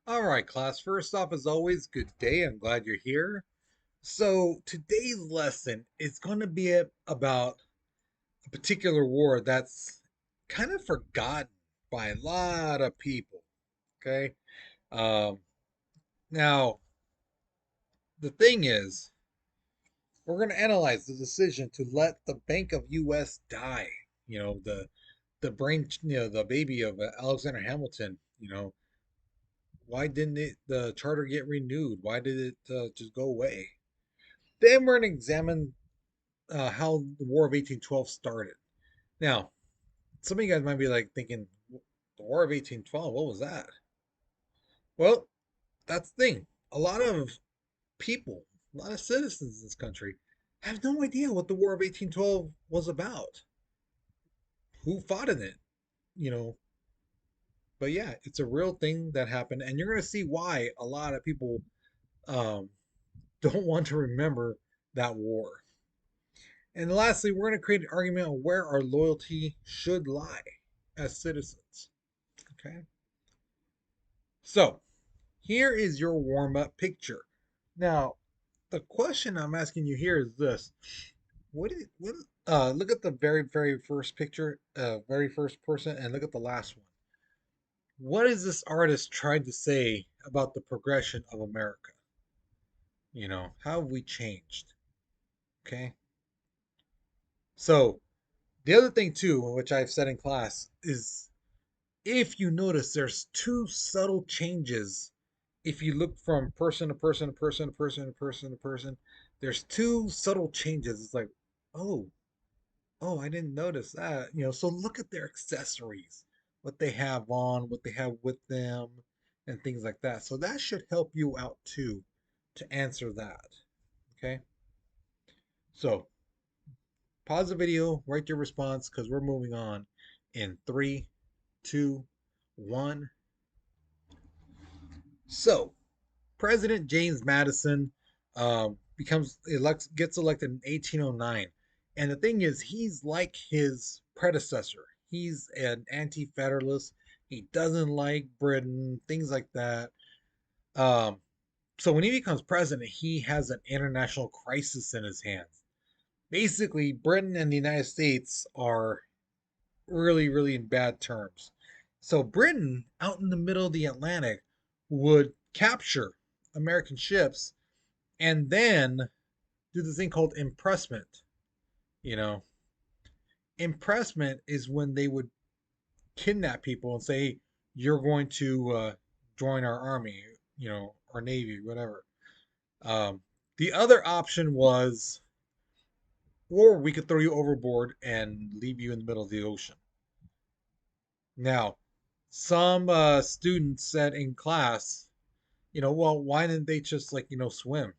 All right, class. First off, as always, good day. I'm glad you're here. So, today's lesson is going to be about a particular war that's kind of forgotten by a lot of people. Okay. Um, Now, the thing is, we're going to analyze the decision to let the Bank of U.S. die. The brain, the baby of Alexander Hamilton. Why didn't the charter get renewed? Why did it just go away? Then we're going to examine how the War of 1812 started. Now, some of you guys might be like thinking, the War of 1812, what was that? Well, that's the thing. A lot of people, a lot of citizens in this country have no idea what the War of 1812 was about. Who fought in it? You know, but yeah, it's a real thing that happened, and you're going to see why a lot of people um, don't want to remember that war. And lastly, we're going to create an argument on where our loyalty should lie as citizens. Okay. So here is your warm up picture. Now, the question I'm asking you here is this: what? Look at the very first picture, very first person, and look at the last one. What is this artist trying to say about the progression of America? How have we changed? Okay. So the other thing too, which I've said in class, is if you notice, there's two subtle changes. If you look from person to person to person to person to person to person, there's two subtle changes. It's like, oh, oh, I didn't notice that. So look at their accessories, what they have on, what they have with them, and things like that. So that should help you out too to answer that. Okay. So pause the video, write your response because we're moving on in three, two, one. So President James Madison gets elected in 1809, and the thing is, he's like his predecessor. He's an anti-federalist. He doesn't like Britain, things like that. Um, so when he becomes president, he has an international crisis in his hands. Basically, Britain and the United States are really, really in bad terms. So Britain, out in the middle of the Atlantic, would capture American ships and then do the thing called impressment. You know, impressment is when they would kidnap people and say, hey, you're going to join our army, our navy, whatever. Um, the other option was, or we could throw you overboard and leave you in the middle of the ocean. Now, some students said in class, well, why didn't they just swim,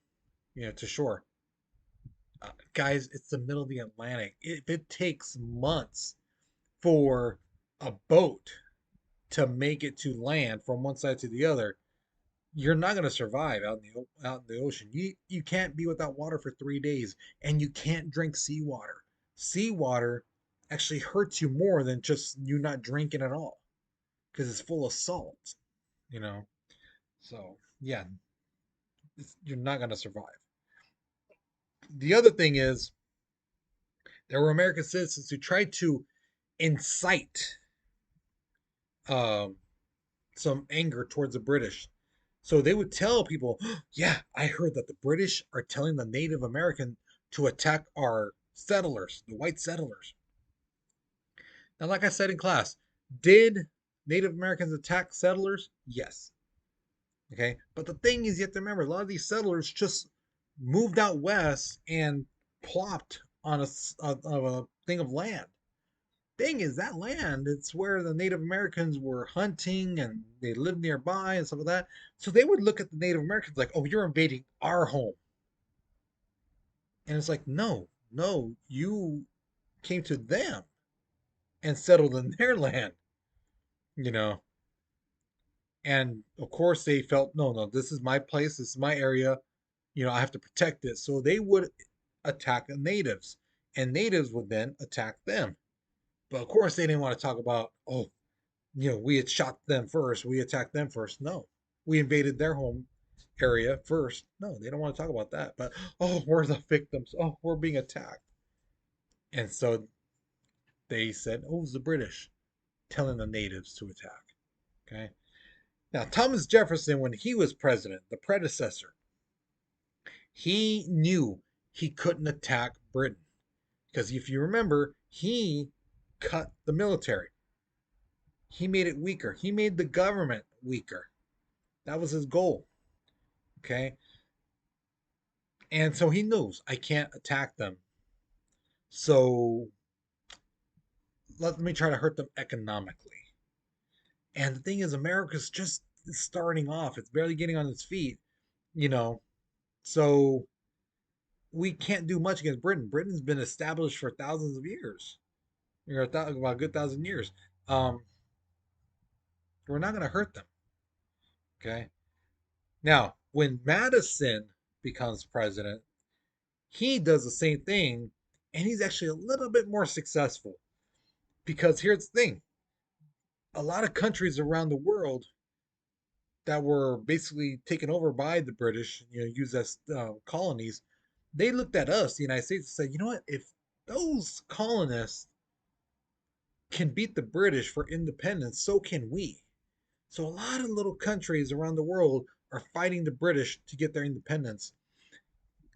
to shore? Guys, it's the middle of the Atlantic. If it takes months for a boat to make it to land from one side to the other, you're not going to survive out in the ocean. You can't be without water for 3 days, and you can't drink seawater. Seawater actually hurts you more than just you not drinking at all because it's full of salt. You know, so yeah, you're not going to survive. The other thing is there were American citizens who tried to incite um, some anger towards the British. So they would tell people, yeah, I heard that the British are telling the Native American to attack our settlers, the white settlers. Now, like I said in class, did Native Americans attack settlers? Yes. Okay. But the thing is, you have to remember, a lot of these settlers just moved out west and plopped on a thing of land. Thing is, that land, it's where the Native Americans were hunting and they lived nearby and stuff like that. So they would look at the Native Americans like, oh, you're invading our home. And it's like, no, no, you came to them and settled in their land, you know. And of course they felt, no, no, this is my place, this is my area, I have to protect it. So they would attack the natives, and natives would then attack them. But of course they didn't want to talk about, oh, we had shot them first, we attacked them first. No. We invaded their home area first. No, they don't want to talk about that. But oh, we're the victims. Oh, we're being attacked. And so they said, oh, it was the British telling the natives to attack. Okay. Now, Thomas Jefferson, when he was president, the predecessor, he knew he couldn't attack Britain because if you remember, he cut the military. He made it weaker. He made the government weaker. That was his goal. Okay. And so he knows I can't attack them. So let me try to hurt them economically. And the thing is, America's just starting off. It's barely getting on its feet, you know. So we can't do much against Britain. Britain's been established for thousands of years. You're about a good 1,000 years. Um, we're not going to hurt them. Okay. Now, when Madison becomes president, he does the same thing, and he's actually a little bit more successful. Because here's the thing: a lot of countries around the world that were basically taken over by the British, used as colonies, they looked at us, the United States, and said, you know what? If those colonists can beat the British for independence, so can we. So a lot of little countries around the world are fighting the British to get their independence.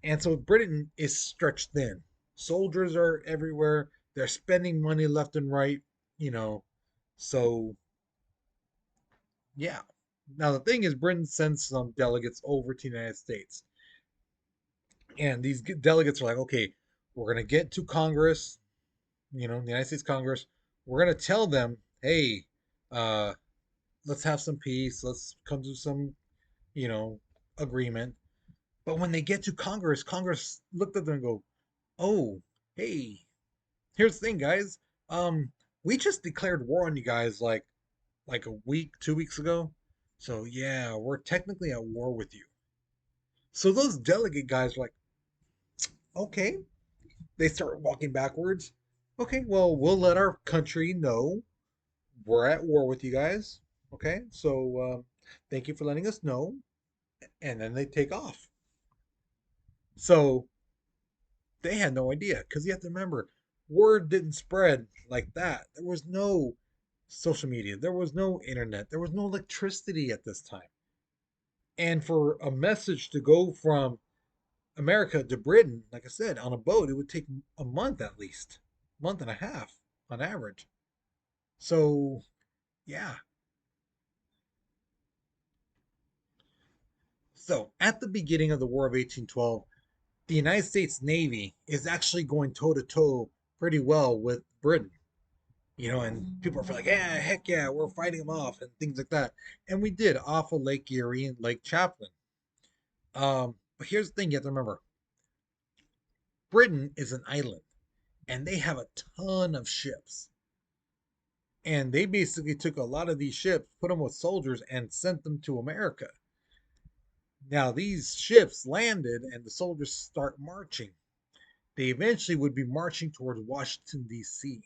And so Britain is stretched thin. Soldiers are everywhere. They're spending money you know. you know. So, yeah. Now, the thing is, Britain sends some delegates over to the United States. And these delegates are like, okay, we're going to get to Congress, the United States Congress. We're going to tell them, hey, uh, let's have some peace. Let's come to some, you know, agreement. But when they get to Congress, Congress looked at them and go, oh, hey, here's the thing, guys. Um, we just declared war on you guys like a week, 2 weeks ago. So yeah, we're technically at war with you. So those delegate guys were like, okay. They start walking backwards. Okay, well, we'll let our country know we're at war with you guys. Okay, so thank you for letting us know. And then they take off. So they had no idea because you have to remember, word didn't spread like that. There was no social media, there was no internet, there was no electricity at this time. And for a message to go from America to Britain, like I said, on a boat, it would take a month at least, month and a half on average. So, yeah. So, at the beginning of the War of 1812, the United States Navy is actually going toe to toe pretty well with Britain. And people are like, yeah, heck yeah, we're fighting them off and things like that. And we did off of Lake Erie and Lake Champlain. But here's the thing you have to remember: Britain is an island and they have a ton of ships. And they basically took a lot of these ships, put them with soldiers, and sent them to America. Now, these ships landed and the soldiers start marching. They eventually would be marching towards Washington, D.C.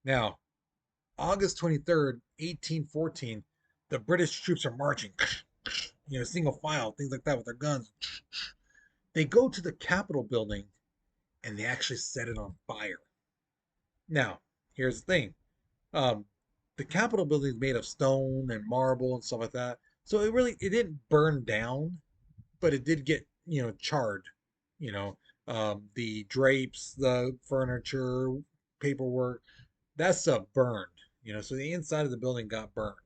Now, August 23rd, 1814, the British troops are marching, single file, things like that with their guns. They go to the Capitol building and they actually set it on fire. Now, here's the thing. Um, the Capitol building is made of stone and marble and stuff like that. So it didn't burn down, but it did get charred. You know, the drapes, the furniture, paperwork, that stuff burned. So the inside of the building got burned.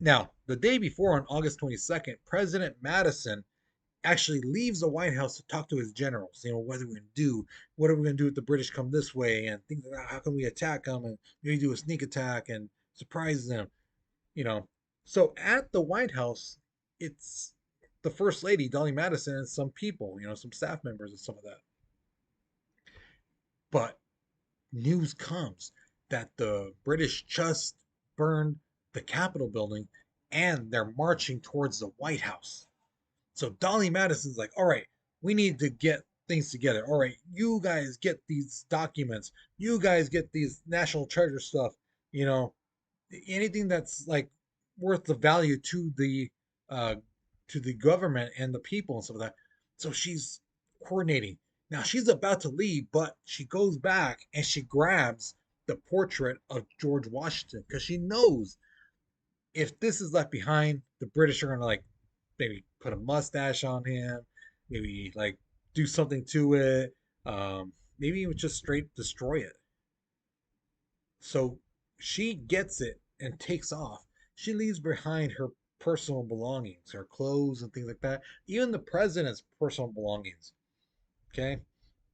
Now, the day before, on August 22nd, President Madison actually leaves the White House to talk to his generals. What are we going to do? What are we going to do if the British come this way? And things like that. How can we attack them? And maybe do a sneak attack and surprise them. You know. So at the White House, it's the First Lady, Dolly Madison, and some people, some staff members and some of that. But news comes that the British just burned the Capitol building and they're marching towards the White House. So Dolly Madison's like, all right, we need to get things together. All right, you guys get these documents. You guys get these national treasure stuff. You know, anything that's like worth the value uh to the government and the people and stuff like that. So she's coordinating. Now she's about to leave, but she goes back and she grabs the portrait of George Washington because she knows if this is left behind, the British are gonna like maybe put a mustache on him, maybe like do something to it, maybe even just straight destroy it. So she gets it and takes off. She leaves behind her personal belongings, her clothes and things like that, even the president's personal belongings. Okay.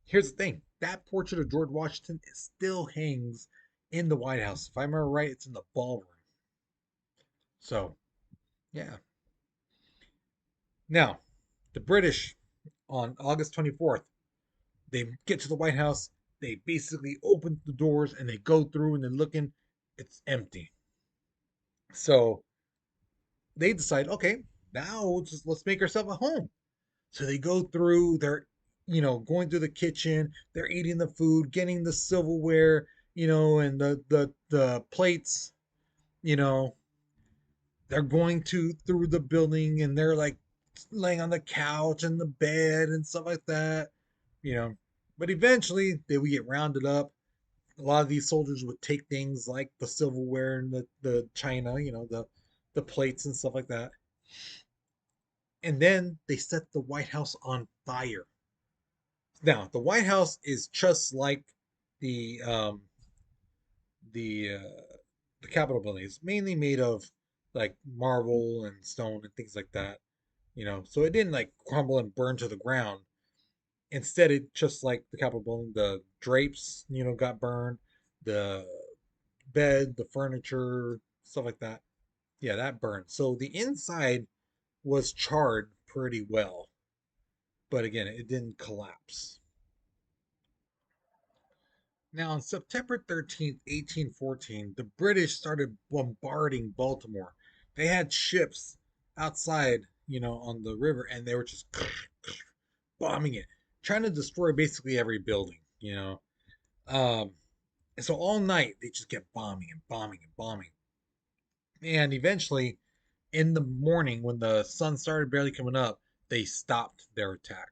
Here's the thing, that portrait of George Washington still hangs in the White House. If I remember right, it's in the ballroom. So, yeah. Now, the British on August 24th, they get to the White House. They basically open the doors and they go through and they're looking. It's empty. So they decide, okay, now let's make ourselves a home. So they go through, they're, going through the kitchen, they're eating the food, getting the silverware, and the plates, you know, they're going to through the building and they're like laying on the couch and the bed and stuff like that, you know. But eventually they would get rounded up. A lot of these soldiers would take things like the silverware and the china, the plates and stuff like that. And then they set the White House on fire. Now, the White House is just like the the uh, the Capitol building. It's mainly made of like marble and stone and things like that. So it didn't like crumble and burn to the ground. Instead, it just like the Capitol building, the drapes, got burned, the bed, the furniture, stuff like that. Yeah, that burned. So the inside was charred pretty well, but again, it didn't collapse. Now, on September 13th, 1814, the British started bombarding Baltimore. They had ships outside, on the river, and they were just bombing it, trying to destroy basically every building, Um, and so all night they just kept bombing and bombing and bombing. And eventually, in the morning, when the sun started barely coming up, they stopped their attack.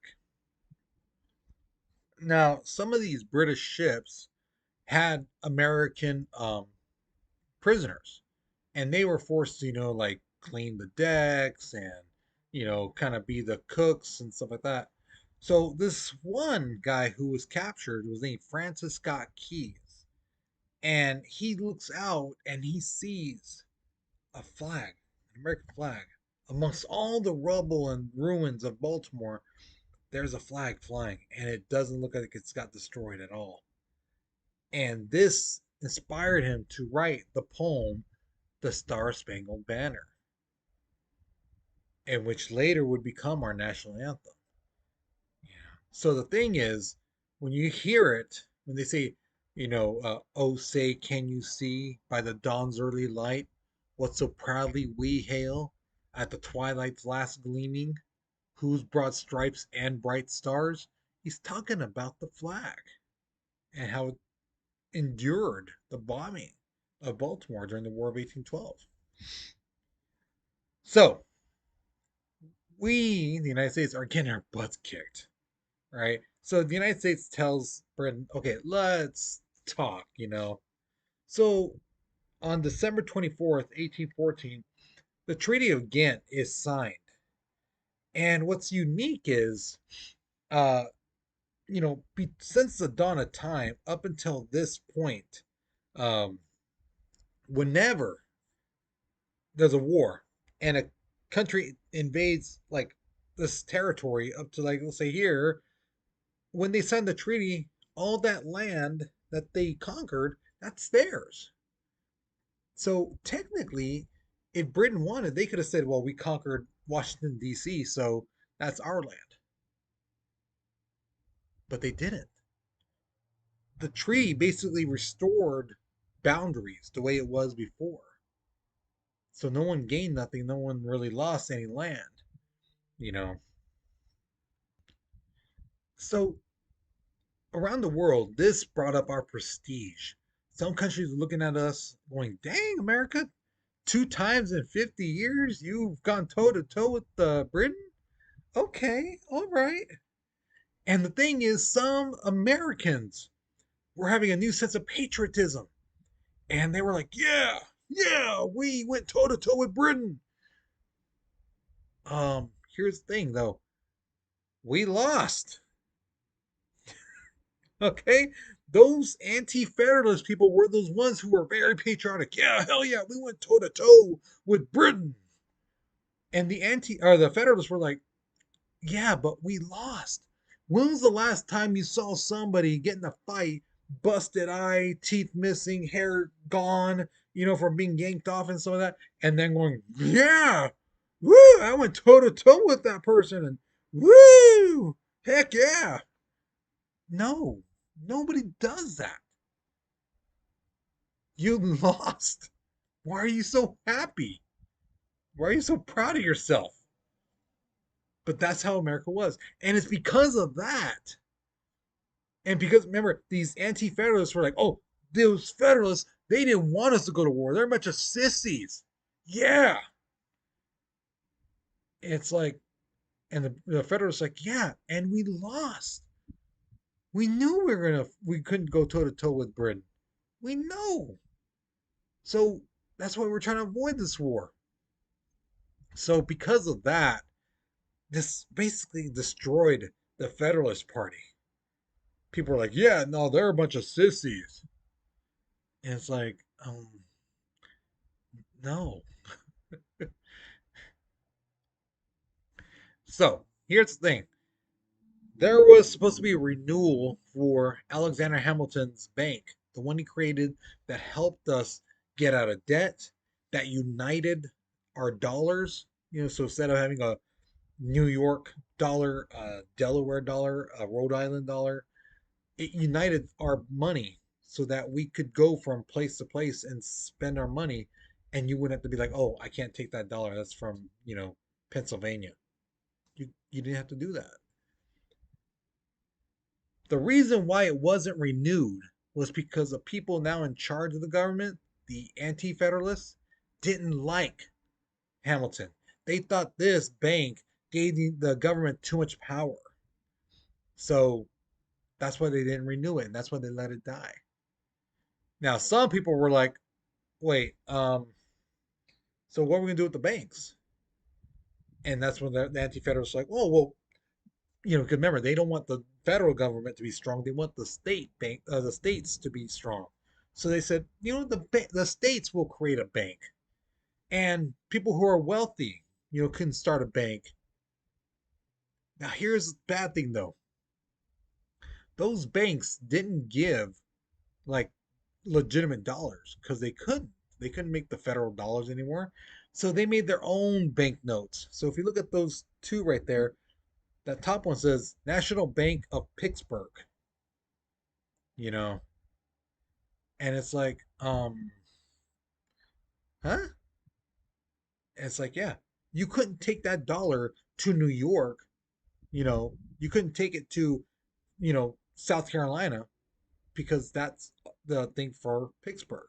Now, some of these British ships had American prisoners, and they were forced to, like clean the decks and, kind of be the cooks and stuff like that. So this one guy who was captured was named Francis Scott Keys, and he looks out and he sees a flag, an American flag, amongst all the rubble and ruins of Baltimore. There's a flag flying, and it doesn't look like it's got destroyed at all. And this inspired him to write the poem "The Star Spangled Banner," and which later would become our national anthem. Yeah. So the thing is, when you hear it, when they say, "Oh, say, can you see by the dawn's early light what so proudly we hail at the twilight's last gleaming, whose broad stripes and bright stars?" He's talking about the flag and how it endured the bombing of Baltimore during the War of 1812. So we, the United States, are getting our butts kicked, right? So the United States tells Britain, okay, let's talk. So on December 24th, 1814, the Treaty of Ghent is signed. And what's unique is, uh, since the dawn of time up until this point, um, whenever there's a war and a country invades like this territory up to like let's say here, when they signed the treaty, all that land that they conquered, that's theirs. So technically, if Britain wanted, they could have said, well, we conquered Washington, D.C., so that's our land. But they didn't. The treaty basically restored boundaries the way it was before. So no one gained nothing, no one really lost any land, you know. So around the world, this brought up our prestige. Some countries were looking at us going, dang, America, Two times in 50 years, you've gone toe to toe with Britain? Okay, all right. And the thing is, some Americans were having a new sense of patriotism. And they were like, yeah, yeah, we went toe to toe with Britain. Here's the thing though, we lost. Okay, those anti-federalist people were those ones who were very patriotic. Yeah, hell yeah, we went toe to toe with Britain. And the federalists were like, yeah, but we lost. When was the last time you saw somebody get in a fight, busted eye, teeth missing, hair gone, from being yanked off and some of that, and then going, yeah, woo, I went toe to toe with that person, and woo, heck yeah. No, nobody does that. You lost. Why are you so happy? Why are you so proud of yourself? But that's how America was. And it's because of that. And because remember, these anti-federalists were like, "Oh, those federalists, they didn't want us to go to war. They're a bunch of sissies." Yeah, it's like, and the federalists like, "Yeah," and we lost. We knew we couldn't go toe to toe with Britain. We know. So that's why we're trying to avoid this war. So because of that, this basically destroyed the Federalist Party. People are like, "Yeah, no, they're a bunch of sissies," and it's like, no. So here's the thing: there was supposed to be a renewal for Alexander Hamilton's bank, the one he created that helped us get out of debt, that united our dollars. So instead of having a New York dollar, Delaware dollar, a Rhode Island dollar, it united our money so that we could go from place to place and spend our money, and you wouldn't have to be like, oh, I can't take that dollar. That's from Pennsylvania. You didn't have to do that. The reason why it wasn't renewed was because the people now in charge of the government, the anti federalists, didn't like Hamilton. They thought this bank gave the government too much power. So that's why they didn't renew it. And that's why they let it die. Now, some people were like, wait, so what are we going to do with the banks? And that's when the anti federalists were like, oh, well, because remember, they don't want the federal government to be strong. They want the states to be strong. So they said, the states will create a bank, and people who are wealthy, can start a bank. Now, here's the bad thing though: those banks didn't give like legitimate dollars because they couldn't. They couldn't make the federal dollars anymore, so they made their own banknotes. So if you look at those two right there, that top one says National Bank of Pittsburgh. You know, and it's like, huh? And it's like, yeah, you couldn't take that dollar to New York. You couldn't take it to, South Carolina because that's the thing for Pittsburgh.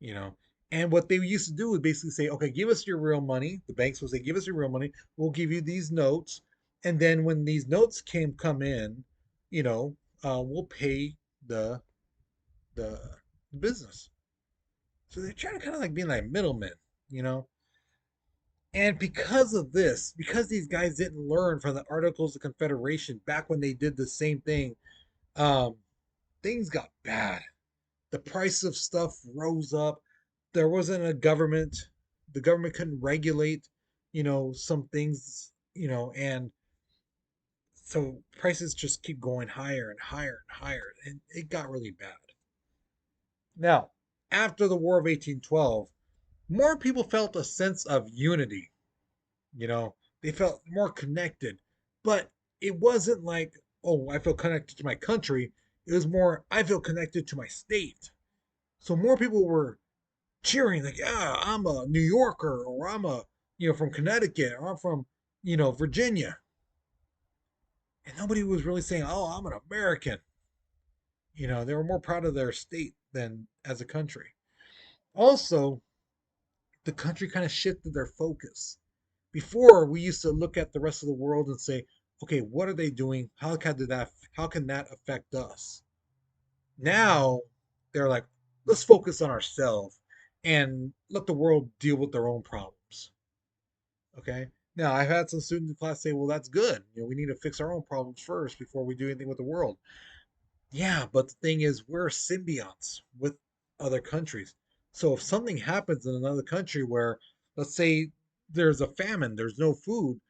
You know, and what they used to do was basically say, okay, give us your real money. The banks would say, give us your real money. We'll give you these notes, and then when these notes come in, we'll pay the the business. So they're trying to kind of like being like middlemen, you know. And because of this, because these guys didn't learn from the Articles of Confederation back when they did the same thing, um, things got bad. The price of stuff rose up. There wasn't a government. The government couldn't regulate, some things, and so prices just keep going higher and higher and higher, and it got really bad. Now, after the War of 1812, more people felt a sense of unity. They felt more connected, but it wasn't like, oh, I feel connected to my country. It was more, I feel connected to my state. So more people were cheering, like, yeah, I'm a New Yorker, or I'm from Connecticut, or I'm from, Virginia. And nobody was really saying, oh, I'm an American. They were more proud of their state than as a country. Also, the country kind of shifted their focus. Before, we used to look at the rest of the world and say, okay, what are they doing? How can that affect us? Now they're like, let's focus on ourselves and let the world deal with their own problems. Okay. Now I've had some students in class say, well, that's good. We need to fix our own problems first before we do anything with the world. Yeah, but the thing is, we're symbionts with other countries. So if something happens in another country where, let's say, there's a famine, there's no food,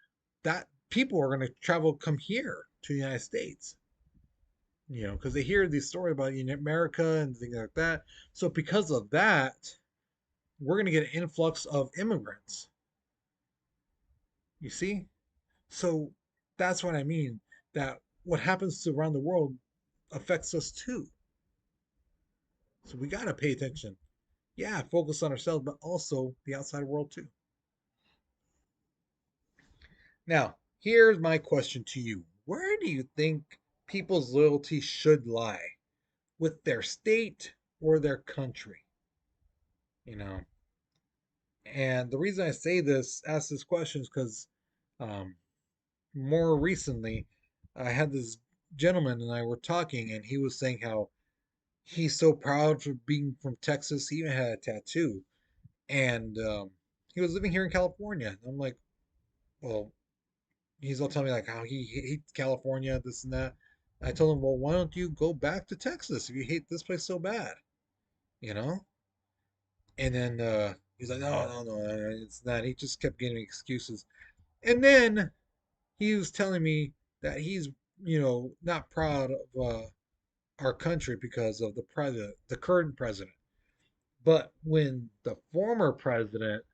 that people are going to travel, come here to the United States, because they hear these stories about America and things like that. So because of that, we're going to get an influx of immigrants. You see? So that's what I mean. That what happens to around the world affects us too. So we got to pay attention. Yeah, focus on ourselves, but also the outside world too. Now, here's my question to you. Where do you think people's loyalty should lie? With their state or their country? You know, and the reason I say this, ask this question is because um, more recently, I had this gentleman and I were talking, and he was saying how he's so proud for being from Texas. He even had a tattoo, and he was living here in California. I'm like, well, he's all telling me like how he hates California, this and that. I told him, well, why don't you go back to Texas if you hate this place so bad, you know? And then he's like, no, no, no, it's not. He just kept getting excuses. And then he was telling me that he's, not proud of our country because of the president, the current president. But when the former president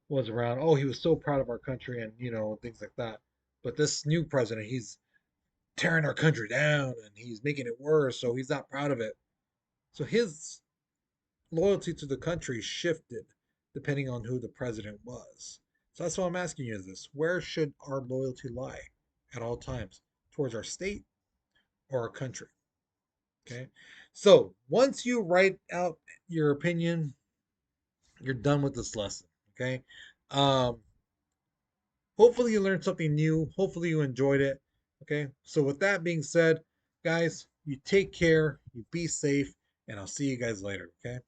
was around, oh, he was so proud of our country and, things like that. But this new president, he's tearing our country down and he's making it worse, so he's not proud of it. So his loyalty to the country shifted depending on who the president was. So that's what I'm asking you is this: where should our loyalty lie at all times? Towards our state or our country? Okay. So once you write out your opinion, you're done with this lesson. Okay. Um, Hopefully you learned something new. Hopefully you enjoyed it. Okay. So with that being said, guys, you take care, you be safe, and I'll see you guys later. Okay.